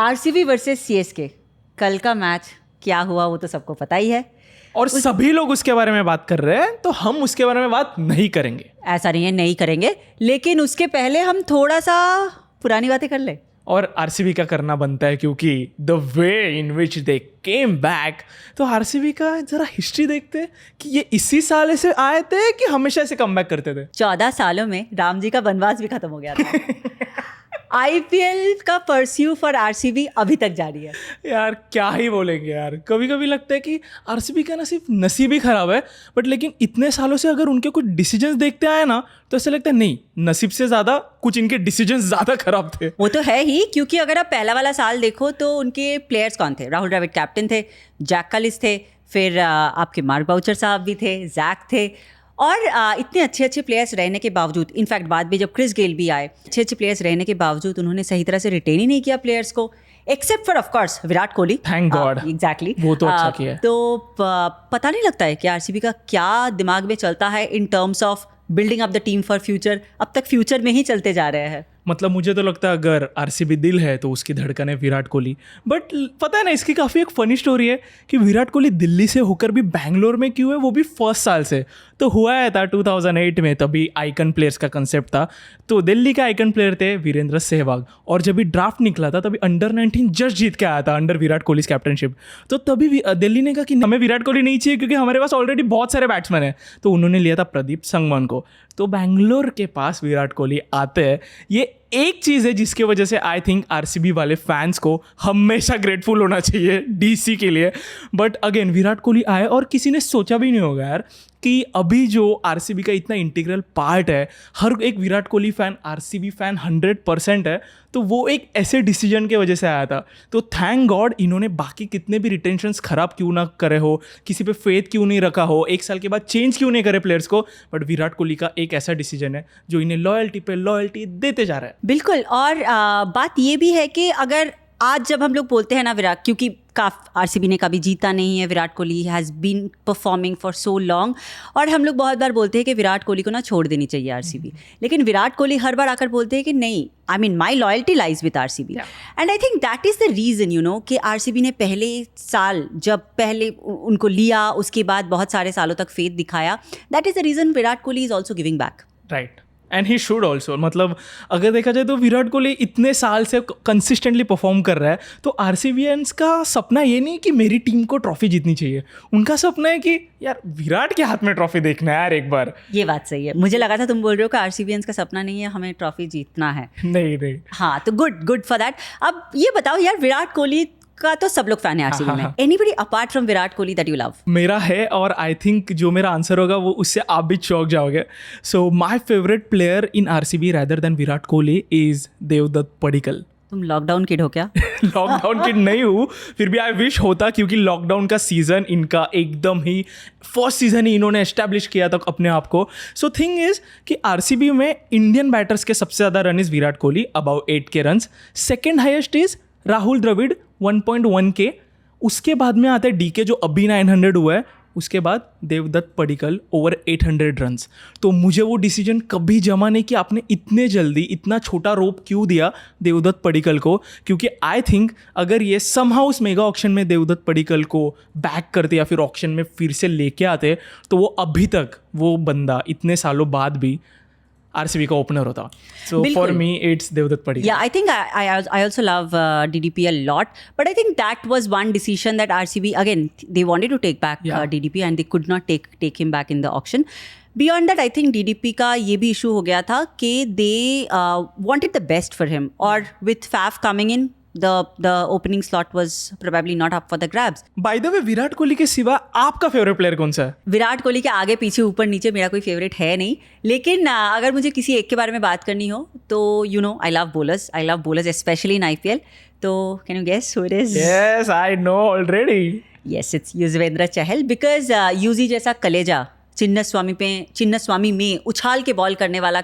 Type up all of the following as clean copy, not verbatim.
RCB versus CSK, कल का match क्या हुआ वो तो सबको पता ही है। और सभी लोग उसके बारे में बात कर रहे हैं, तो हम उसके बारे में बात नहीं करेंगे। ऐसा नहीं है नहीं करेंगे, लेकिन उसके पहले हम थोड़ा सा पुरानी बातें कर ले। और आरसीबी का करना बनता है, क्योंकि the way in which they came back. तो आरसीबी का जरा हिस्ट्री देखते हैं कि ये इसी साल से आए थे कि हमेशा ऐसे कम बैक करते थे। 14 सालों में राम जी का वनवास भी खत्म हो गया था। आईपीएल का परस्यू फॉर आरसीबी अभी तक जारी है। यार क्या ही बोलेंगे यार, कभी कभी लगता है कि आरसीबी का सिर्फ नसीब ही खराब है, बट लेकिन इतने सालों से अगर उनके कुछ डिसीजंस देखते आए ना, तो ऐसा लगता है नहीं, नसीब से ज़्यादा कुछ इनके डिसीजंस ज़्यादा खराब थे। वो तो है ही, क्योंकि अगर आप पहला वाला साल देखो तो उनके प्लेयर्स कौन थे? राहुल द्रविड़ कैप्टन थे, जैक कालिस थे, फिर आपके मार्क बाउचर साहब भी थे, जैक थे, और इतने अच्छे अच्छे प्लेयर्स रहने के बावजूद, इनफैक्ट बाद में जब क्रिस गेल भी आए, अच्छे अच्छे प्लेयर्स रहने के बावजूद उन्होंने सही तरह से रिटेन ही नहीं किया प्लेयर्स को, except for of course Virat Kohli. Thank God. Exactly, वो तो अच्छा किया है। तो पता नहीं लगता है कि आरसीबी का क्या दिमाग में चलता है in terms of building up the team for future. अब तक फ्यूचर में ही चलते जा रहे हैं। मतलब मुझे तो लगता है अगर आरसीबी दिल है तो उसकी धड़कन है विराट कोहली। बट पता है ना, इसकी काफ़ी एक फ़नी स्टोरी है कि विराट कोहली दिल्ली से होकर भी बैंगलोर में क्यों है, वो भी फर्स्ट साल से। तो हुआ है था 2008 में, तभी आइकन प्लेयर्स का कंसेप्ट था। तो दिल्ली के आइकन प्लेयर थे वीरेंद्र सहवाग, और जब भी ड्राफ्ट निकला था तभी अंडर 19 जस्ट जीत के आया था अंडर विराट कोहली कैप्टनशिप। तो तभी दिल्ली ने कहा कि हमें विराट कोहली नहीं चाहिए, क्योंकि हमारे पास ऑलरेडी बहुत सारे बैट्समैन हैं। तो उन्होंने लिया था प्रदीप संगमन को। तो बैंगलोर के पास विराट कोहली आते हैं। ये एक चीज़ है जिसकी वजह से आई थिंक आरसीबी वाले फैंस को हमेशा ग्रेटफुल होना चाहिए डीसी के लिए। बट अगेन विराट कोहली आए, और किसी ने सोचा भी नहीं होगा यार कि अभी जो आरसीबी का इतना इंटीग्रल पार्ट है, हर एक Virat Kohli fan RCB fan 100% है, तो वो एक ऐसे डिसीजन के वजह से आया था। तो थैंक गॉड इन्होंने बाकी कितने भी रिटेंशंस ख़राब क्यों ना करे हो, किसी पे फेथ क्यों नहीं रखा हो, एक साल के बाद चेंज क्यों नहीं करे प्लेयर्स को, बट विराट कोहली का एक ऐसा डिसीजन है जो इन्हें लॉयल्टी पे लॉयल्टी देते जा रहा है। बिल्कुल। और बात ये भी है कि अगर आज जब हम लोग बोलते हैं ना विराट, क्योंकि आरसीबी ने कभी जीता नहीं है, Virat Kohli has been performing for so long, और हम लोग बहुत बार बोलते हैं कि विराट कोहली को ना छोड़ देनी चाहिए आरसीबी। लेकिन विराट कोहली हर बार आकर बोलते हैं कि नहीं, I mean my loyalty lies with RCB. And I think that is the reason, you know, कि आरसीबी ने पहले साल जब पहले उनको लिया, उसके बाद बहुत सारे सालों तक फेथ दिखाया। That is the reason Virat Kohli is also giving back. Right, and he should also. मतलब अगर देखा जाए तो विराट कोहली इतने साल से कंसिस्टेंटली परफॉर्म कर रहा है, तो आरसीबीएंस का सपना ये नहीं कि मेरी टीम को ट्रॉफी जीतनी चाहिए, उनका सपना है कि यार विराट के हाथ में ट्रॉफी देखना है यार एक बार। ये बात सही है। मुझे लगा था तुम बोल रहे हो कि आरसीबीएंस का सपना नहीं है हमें ट्रॉफी जीतना है। नहीं। हाँ, तो गुड फॉर दैट। अब ये बताओ यार, विराट कोहली का तो सब लोग फैन है आरसीबी में। Anybody apart from Virat Kohli that you love? मेरा है, और आई थिंक जो मेरा आंसर होगा वो उससे आप भी चौंक जाओगे। So my favourite player in RCB rather than Virat Kohli is Devdutt Padikkal. तुम लॉकडाउन किड हो क्या? लॉकडाउन किड नहीं हूँ, फिर भी आई विश होता, क्योंकि लॉकडाउन का सीजन इनका एकदम ही फर्स्ट सीजन ही इन्होंने एस्टैब्लिश किया था अपने आप को। सो थिंग इज कि आरसीबी में इंडियन बैटर्स के सबसे ज़्यादा run is Virat Kohli, about 8 के run. Second highest is Rahul Dravid 1.1 के। उसके बाद में आता है डीके जो अभी 900 हुआ है, उसके बाद देवदत्त पडिक्कल ओवर 800 रन्स। तो मुझे वो डिसीजन कभी जमा नहीं कि आपने इतने जल्दी इतना छोटा रोप क्यों दिया देवदत्त पडिक्कल को, क्योंकि आई थिंक अगर ये समहाउ उस मेगा ऑक्शन में देवदत्त पडिक्कल को बैक करते या फिर ऑक्शन में फिर से लेके आते, तो वो अभी तक वो बंदा इतने सालों बाद भी आरसीबी का ओपनर होता। So for me it's Devdutt Padikkal. Yeah, I think I also love DDP a lot, but I think that was one decision that RCB again they wanted to take back DDP and they could not take him back in the auction. Beyond that, I think DDP का ये भी issue हो गया था कि they wanted the best for him, और with Faf coming in, the opening slot was probably not up for the grabs. By the way, Virat Kohli के सिवा आपका फेवरेट प्लेयर कौन सा है? विराट कोहली के आगे पीछे ऊपर नीचे मेरा कोई फेवरेट है नहीं, लेकिन अगर मुझे किसी एक के बारे में बात करनी हो तो you know I love bowlers especially in IPL. तो can you guess who it is? Yes, I know already. Yes, it's Yuzvendra Chahal, because Yuzi जैसा कलेजा चिन्नस्वामी में उछाल के बॉल करने वाला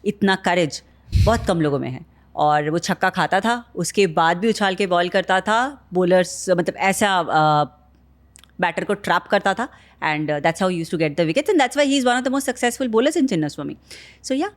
इतना करेज बहुत कम लोगों में है। और वो छक्का खाता था, उसके बाद भी उछाल के बॉल करता था, बॉलर्स मतलब ऐसा बैटर को ट्रैप करता था, and that's how used to get the wickets, and that's why he is one of the most successful bowlers in Chinnaswamy. So yeah,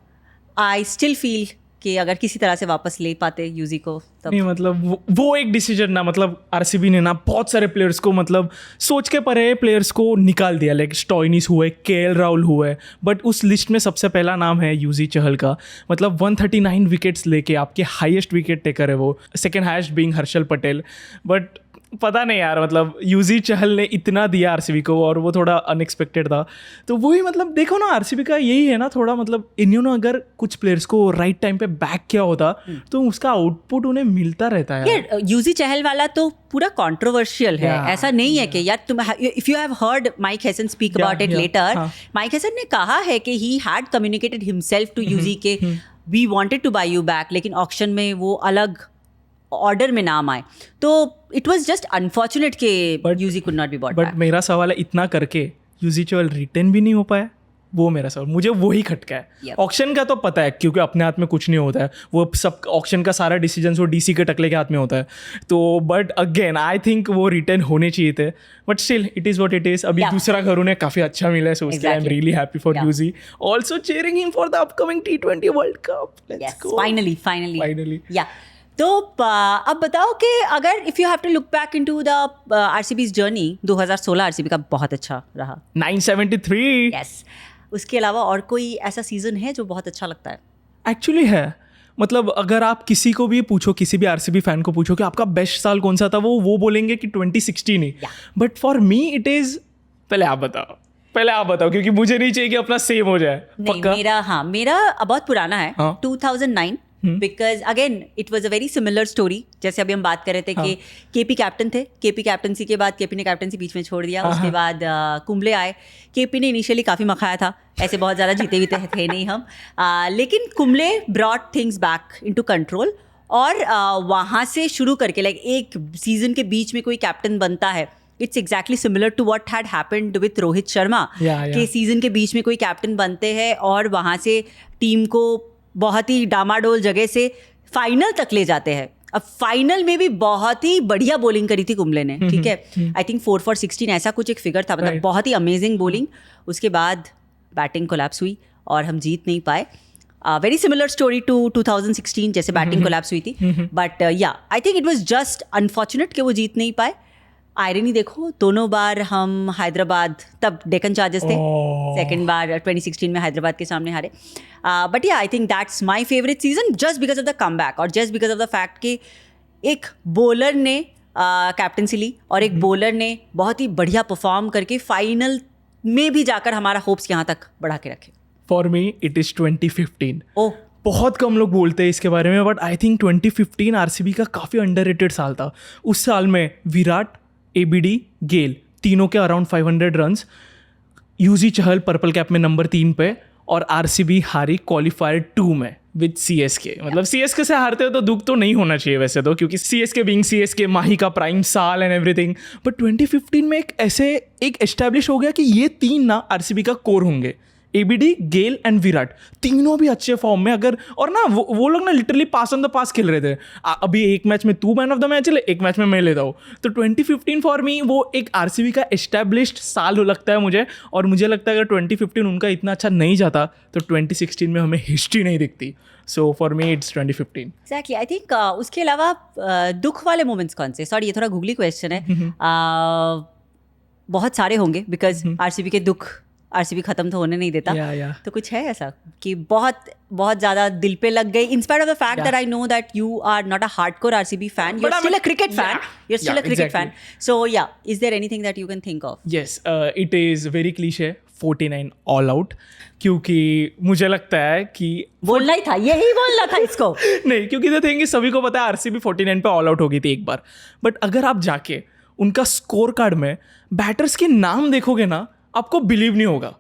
I still feel कि अगर किसी तरह से वापस ले पाते यूजी को तब। नहीं मतलब वो एक डिसीजन ना, मतलब आरसीबी ने ना बहुत सारे प्लेयर्स को मतलब सोच के परे प्लेयर्स को निकाल दिया, लाइक स्टॉइनिस हुए, केएल राहुल हुए, बट उस लिस्ट में सबसे पहला नाम है यूजी चहल का। मतलब 139 विकेट्स लेके आपके हाईएस्ट विकेट टेकर है वो, second highest being Harshal Patel. But पता नहीं यार, मतलब यूजी चहल ने इतना दिया आरसीबी को और वो थोड़ा अनएक्सपेक्टेड था। तो वही मतलब देखो ना, आरसीबी का यही है ना थोड़ा, मतलब इन्होंने अगर कुछ प्लेयर्स को राइट टाइम पे बैक किया होता तो उसका आउटपुट उन्हें मिलता रहता है यार। यूजी चहल वाला तो पूरा कंट्रोवर्शियल है, ऐसा नहीं है कि यार तुम, if you have heard Mike Hesson speak about it later, Mike Hesson ने कहा है कि he had communicated himself to Yuzi के we wanted to buy you back, लेकिन ऑक्शन में वो अलग ऑर्डर में नाम आए, तो इट वाज जस्ट अनफॉर्चुनेट कि Yuzi could not be bought back. But मेरा सवाल है, इतना करके यूजी चहल रिटर्न भी नहीं हो पाया, वो मेरा सवाल, मुझे वही खटका है। ऑक्शन का तो पता है क्योंकि अपने हाथ में कुछ नहीं होता है, वो सब ऑक्शन का सारा डिसीजन वो डीसी के टकले के हाथ में होता है। तो बट अगेन आई थिंक वो रिटर्न होने चाहिए थे, but still it is what it is. अभी दूसरा घर उन्हें काफ़ी अच्छा मिला है, सो उसके लिए I am really happy for Yuzi, also cheering him for the upcoming T20 world cup. Let's go, finally yeah. तो अब बताओ कि अगर if you have to look back into the RCB's journey, 2016 RCB का बहुत अच्छा रहा, 973। यस। उसके अलावा और कोई ऐसा सीजन है जो बहुत अच्छा लगता है? एक्चुअली है, मतलब अगर आप किसी को भी पूछो, किसी भी आरसीबी फैन को पूछो कि आपका बेस्ट साल कौन सा था, वो बोलेंगे कि 2016 ही। But for me it is, पहले आप बताओ क्योंकि मुझे नहीं चाहिए कि अपना सेम हो जाए। नहीं, मेरा बहुत पुराना है, 2009, because again it was a very similar story. जैसे अभी हम बात कर रहे थे कि केपी कैप्टन थे, केपी कैप्टनसी के बाद केपी ने कैप्टनसी बीच में छोड़ दिया, उसके बाद कुंबले आए। केपी ने इनिशियली काफ़ी मखाया था, ऐसे बहुत ज़्यादा जीते भी थे नहीं हम, लेकिन Kumble brought things back into control, और वहाँ से शुरू करके लाइक एक सीजन के बीच में कोई कैप्टन बनता है, it's exactly similar to what had happened with Rohit Sharma, कि सीजन के बीच में कोई कैप्टन बनते हैं और वहाँ से टीम को बहुत ही डामाडोल जगह से फाइनल तक ले जाते हैं। अब फाइनल में भी बहुत ही बढ़िया बॉलिंग करी थी कुंबले ने, ठीक है, आई थिंक 4 for 16 ऐसा कुछ एक फिगर था, मतलब बहुत ही अमेजिंग बॉलिंग। उसके बाद बैटिंग कोलैप्स हुई और हम जीत नहीं पाए। वेरी सिमिलर स्टोरी टू 2016 जैसे बैटिंग कोलैप्स हुई थी, but yeah I think it was just unfortunate कि वो जीत नहीं पाए। आयरनी देखो, दोनों बार हम हैदराबाद, तब डेक्कन चार्जर्स थे, सेकंड बार 2016 में हैदराबाद के सामने हारे। But yeah I think that's my favourite season just because of the comeback और just because of the fact कि एक बॉलर ने कैप्टनसी ली और एक बॉलर ने बहुत ही बढ़िया परफॉर्म करके फाइनल में भी जाकर हमारा होप्स यहाँ तक बढ़ा के रखे। For me it is 2015। ओह, बहुत कम लोग बोलते हैं इसके बारे में, बट आई थिंक 2015 आरसीबी का काफ़ी अंडररेटेड साल था। उस साल में विराट, एबीडी, गेल तीनों के अराउंड 500 रन्स, यूजी चहल पर्पल कैप में नंबर 3 पे, और आरसीबी हारी क्वालिफायर 2 में विद सीएसके। मतलब सीएसके से हारते हो तो दुख तो नहीं होना चाहिए वैसे तो, क्योंकि सीएसके बीइंग सीएसके, माही का प्राइम साल एंड एवरीथिंग, बट 2015 में एक एस्टैब्लिश हो गया कि ये तीन ना आरसीबी का कोर होंगे, एबीडी, गेल एंड विराट, तीनों भी अच्छे फॉर्म में। अगर और ना वो लोग ना लिटरली पास ऑन द पास खेल रहे थे। अभी एक मैच में तू मैन ऑफ द मैच ले, एक मैच में मैं लेता हूँ। तो 2015 फॉर मी वो एक आरसीबी का एस्टैब्लिश्ड साल लगता है मुझे, और मुझे लगता है अगर 2015 उनका इतना अच्छा नहीं जाता तो 2016 में हमें हिस्ट्री नहीं दिखती। सो for me it's 2015। Exactly, I think उसके अलावा दुख वाले मोमेंट्स कौन से? सॉरी, ये थोड़ा गूगली क्वेश्चन है। बहुत सारे होंगे बिकॉज आरसीबी के दुख आरसीबी खत्म तो होने नहीं देता। तो कुछ है ऐसा कि बहुत बहुत ज्यादा दिल पे लग गई, inspired of the fact that I know that you are not a hardcore RCB fan, you are still a cricket fan, you are still a cricket fan. So yeah, is there anything that you can think of? Yes, it is very cliche, 49 all out, क्योंकि मुझे लगता है कि बोलना ही था, यही बोलना था इसको। नहीं, क्योंकि द थिंग सभी को पता है आरसीबी 49 पे ऑल आउट हो गई थी एक बार, बट अगर आप जाके उनका स्कोर कार्ड में बैटर्स के नाम देखोगे ना, आपको बिलीव नहीं होगा।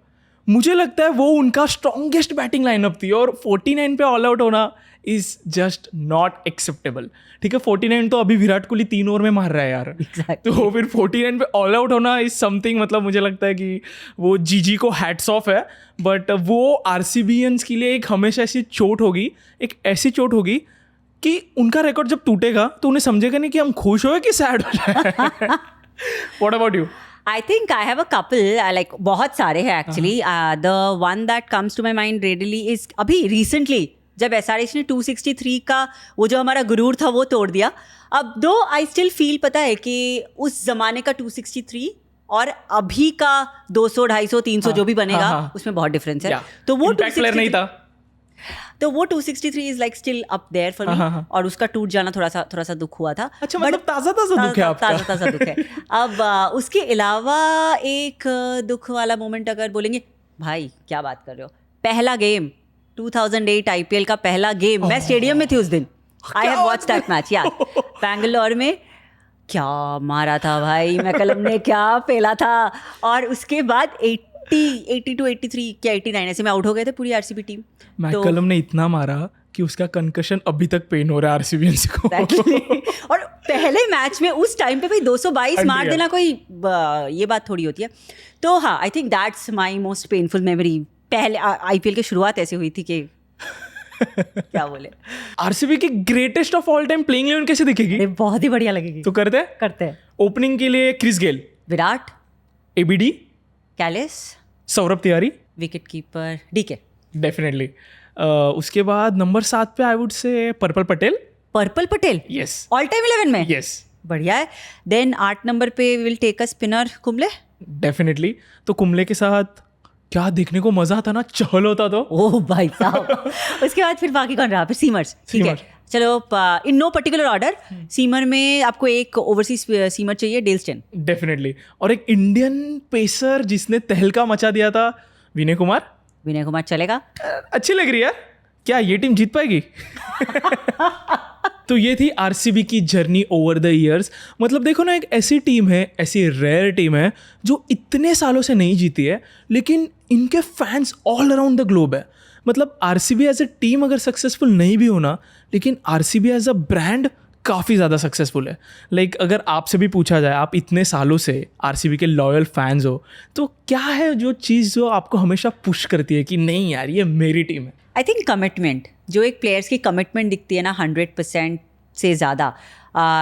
मुझे लगता है वो उनका स्ट्रॉन्गेस्ट बैटिंग लाइनअप थी, और 49 पे ऑल आउट होना इज जस्ट नॉट एक्सेप्टेबल। ठीक है, 49 तो अभी विराट कोहली 3 ओवर में मार रहा है यार। तो फिर 49 पे ऑल आउट होना इज समथिंग, मतलब मुझे लगता है कि वो जीजी को हैट्स ऑफ है, बट वो आरसीबीएंस के लिए एक हमेशा ऐसी चोट होगी, एक ऐसी चोट होगी कि उनका रिकॉर्ड जब टूटेगा तो उन्हें समझेगा नहीं कि हम खुश हो कि सैड हो जाए। What about you? I think I have a couple, बहुत सारे हैं actually. The one that comes to my mind readily is अभी recently जब SRH ने 263 का वो जो हमारा गुरूर था वो तोड़ दिया. अब दो आई स्टिल फील पता है कि उस जमाने का 263 और अभी का 200, 250, 300 जो भी बनेगा उसमें बहुत डिफरेंस है. तो वो 263 नहीं था. तो वो 263 is like still up there for me. और उसका टूट जाना थोड़ा सा दुख हुआ था. अच्छा, मतलब ताज़ा दुख है आपका. ताज़ा दुख है. अब उसके अलावा एक दुख वाला मोमेंट अगर बोलेंगे, भाई क्या बात कर रहे हो, पहला गेम 2008 IPL का पहला गेम, मैं स्टेडियम में थी उस दिन. I have watch that match यार. बैंगलोर में क्या मारा था भाई, मैकलम ने क्या फेला था. और उसके बाद 80 to 83 क्या 89 ऐसे में आउट हो गए थे पूरी RCB टीम. मैकलम ने इतना मारा कि उसका कंकशन अभी तक पेन हो रहा है RCBians को. और पहले मैच में उस टाइम पे भाई 222 मार देना कोई ये बात थोड़ी होती है. तो हाँ, आई think that's my most painful memory. पहले IPL की शुरुआत ऐसे हुई थी कि क्या बोले. RCB की greatest of all time playing 11 कैसे दिखेगी? बहुत ही बढ़िया लगेगी. तो करते हैं. ओपनिंग के लिए Chris Gayle, Virat, ABD, Kallis, Saurabh Tiwary, wicket keeper DK. Definitely. उसके बाद नंबर 7 पे आई वुड से पर्पल पटेल. यस. ऑल टाइम 11 में. यस. बढ़िया है. देन 8 नंबर पे will take a spinner Kumble. Definitely. तो कुंबले के साथ क्या देखने को मजा आता ना, चहल होता तो. ओह भाई साहब. उसके बाद फिर बाकी कौन रहा? फिर सीमर्स. ठीक है, चलो in no particular order. Seamer में आपको एक ओवरसीज सीमर चाहिए, डेल स्टेन. डेफिनेटली. और एक इंडियन पेसर जिसने तहलका मचा दिया था, विनय कुमार चलेगा. अच्छी लग रही है. क्या ये टीम जीत पाएगी? तो ये थी RCB की जर्नी ओवर द ईयर्स. मतलब देखो ना, एक ऐसी टीम है, ऐसी रेयर टीम है जो इतने सालों से नहीं जीती है, लेकिन इनके fans all around the globe है. मतलब RCB एज अ टीम अगर सक्सेसफुल नहीं भी होना, लेकिन RCB एज अ ब्रांड काफ़ी ज़्यादा सक्सेसफुल है. लाइक अगर आपसे भी पूछा जाए, आप इतने सालों से RCB के लॉयल फैंस हो, तो क्या है जो चीज़ जो आपको हमेशा पुश करती है कि नहीं यार ये मेरी टीम है? I think commitment. जो एक प्लेयर्स की कमिटमेंट दिखती है ना 100% से ज़्यादा,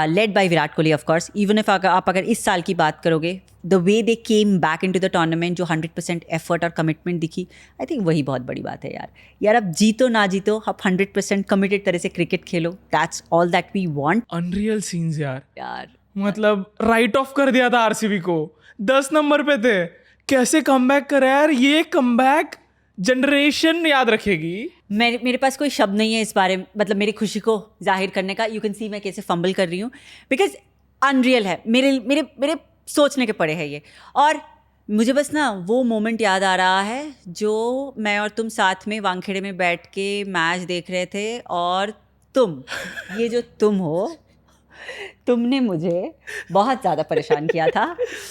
led by Virat Kohli of course. Even if आप अगर इस साल की बात करोगे, the way they came back into the tournament, जो 100% एफर्ट और कमिटमेंट दिखी, आई थिंक वही बहुत बड़ी बात है यार. अब जीतो ना जीतो, आप 100% कमिटेड तरह से क्रिकेट खेलो. That's all that we want. Unreal scenes यार. मतलब राइट ऑफ कर दिया था RCB को. 10 नंबर पे थे, कैसे कमबैक करा यार. ये कमबैक जनरेशन याद रखेगी. मेरे पास कोई शब्द नहीं है इस बारे में, मतलब मेरी खुशी को जाहिर करने का. यू कैन सी मैं कैसे फंबल कर रही हूँ, बिकॉज अनरियल है. मेरे सोचने के पड़े है ये. और मुझे बस ना वो मोमेंट याद आ रहा है जो मैं और तुम साथ में वानखेड़े में बैठ के मैच देख रहे थे, और ये जो तुम हो, तुमने मुझे बहुत ज़्यादा परेशान किया था.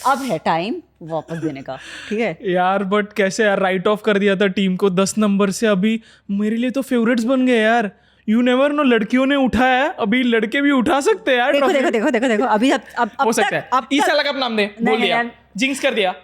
अब है टाइम वापस देने का. ठीक है यार, बट कैसे यार राइट ऑफ कर दिया था टीम को 10 नंबर से. अभी मेरे लिए तो फेवरेट्स बन गए यार. यू नेवर नो, लड़कियों ने उठाया है, अभी लड़के भी उठा सकते हैं यार. देखो अभी हो सकता है. इस साल का नाम दे, बोल दिया, जिंक्स कर दिया.